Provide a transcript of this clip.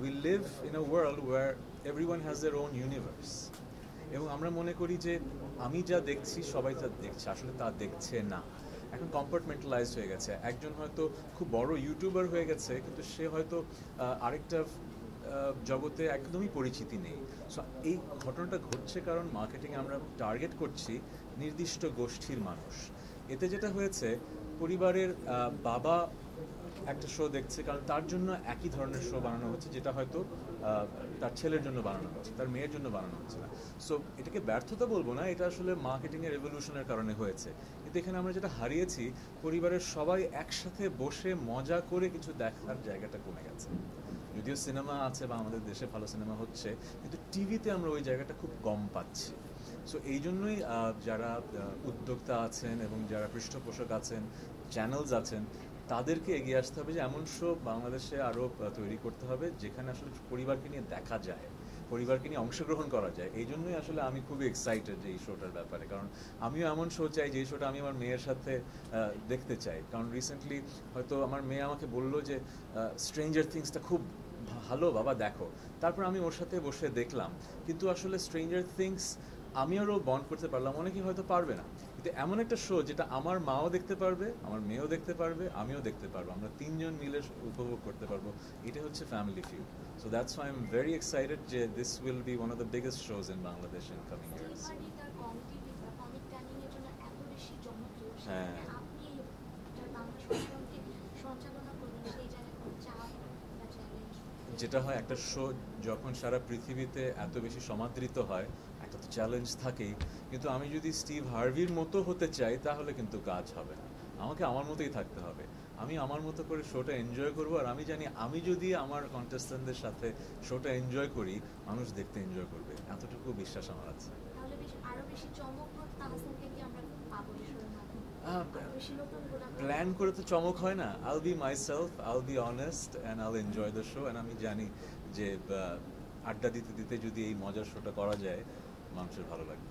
We live in a world where everyone has their own universe, এবং আমরা মনে করি যে আমি যা দেখছি সবাই তা দেখছে, আসলে তা দেখছে না। এখন কম্পার্টমেন্টালাইজ হয়ে গেছে, একজন হয়তো খুব বড় ইউটিউবার হয়ে গেছে কিন্তু সে হয়তো আরেকটা জগতে একদমই পরিচিতি নেই। সো এই ঘটনাটা ঘটছে কারণ মার্কেটিংয়ে আমরা টার্গেট করছি নির্দিষ্ট গোষ্ঠীর মানুষ। এতে যেটা হয়েছে, পরিবারের বাবা একটা শো দেখছে কারণ তার জন্য একই ধরনের শো বানানো হচ্ছে, যেটা হয়তো তার ছেলের জন্য বানানো হচ্ছে, তার মেয়ের জন্য বানানো হচ্ছে না। সো এটাকে ব্যর্থতা বলবো না, এটা আসলে মার্কেটিংয়ের রেভলিউশনের কারণে হয়েছে। কিন্তু এখানে আমরা যেটা হারিয়েছি, পরিবারের সবাই একসাথে বসে মজা করে কিছু দেখার জায়গাটা কমে গেছে। যদিও সিনেমা আছে বা আমাদের দেশে ভালো সিনেমা হচ্ছে, কিন্তু টিভিতে আমরা ওই জায়গাটা খুব কম পাচ্ছি। সো এই জন্যই যারা উদ্যোক্তা আছেন এবং যারা পৃষ্ঠপোষক আছেন, চ্যানেলস আছেন, তাদেরকে এগিয়ে আসতে হবে যে এমন শো বাংলাদেশে আরও তৈরি করতে হবে যেখানে আসলে পরিবারকে নিয়ে দেখা যায়, পরিবারকে নিয়ে অংশগ্রহণ করা যায়। এই জন্যই আসলে আমি খুবই এক্সাইটেড যে এই শোটার ব্যাপারে, কারণ আমিও এমন শো চাই যে শোটা আমি আমার মেয়ের সাথে দেখতে চাই। কারণ রিসেন্টলি হয়তো আমার মেয়ে আমাকে বললো যে স্ট্রেঞ্জার থিংসটা খুব ভালো বাবা, দেখো। তারপর আমি ওর সাথে বসে দেখলাম, কিন্তু আসলে স্ট্রেঞ্জার থিংস আমি আরও বন্ড করতে পারলাম, অনেকেই হয়তো পারবে না, কিন্তু এমন একটা শো যেটা আমার মাও দেখতে পারবে, আমার মেয়েও দেখতে পারবে, আমিও দেখতে পারবো, আমরা তিনজন মিলে উপভোগ করতে পারবো। এটা হচ্ছে family feud. So that's why I am very excited যে this will be one of the biggest shows in Bangladesh in coming years. হ্যাঁ, যেটা হয় একটা শো যখন সারা পৃথিবীতে এত বেশি সমাদৃত হয়, একটা তো চ্যালেঞ্জ থাকেই। কিন্তু আমি যদি স্টিভ হার্ভির মতো হতে চাই তাহলে কিন্তু কাজ হবে না, আমাকে আমার মতোই থাকতে হবে। আমি আমার মতো করে শোটা এনজয় করব, আর আমি জানি আমি যদি আমার কন্টেস্ট্যান্টদের সাথে শোটা এনজয় করি, মানুষ দেখতে এনজয় করবে, এতটুকু বিশ্বাস আমার আছে। প্ল্যান করে তো চমক হয় না। আইল বি মাই সেলফ, আইল বি অনেস্ট অ্যান্ড আইল এনজয় দ্য শো। অ্যান্ড আমি জানি যে আড্ডা দিতে দিতে যদি এই মজার শোটা করা যায়, মানুষের ভালো লাগবে।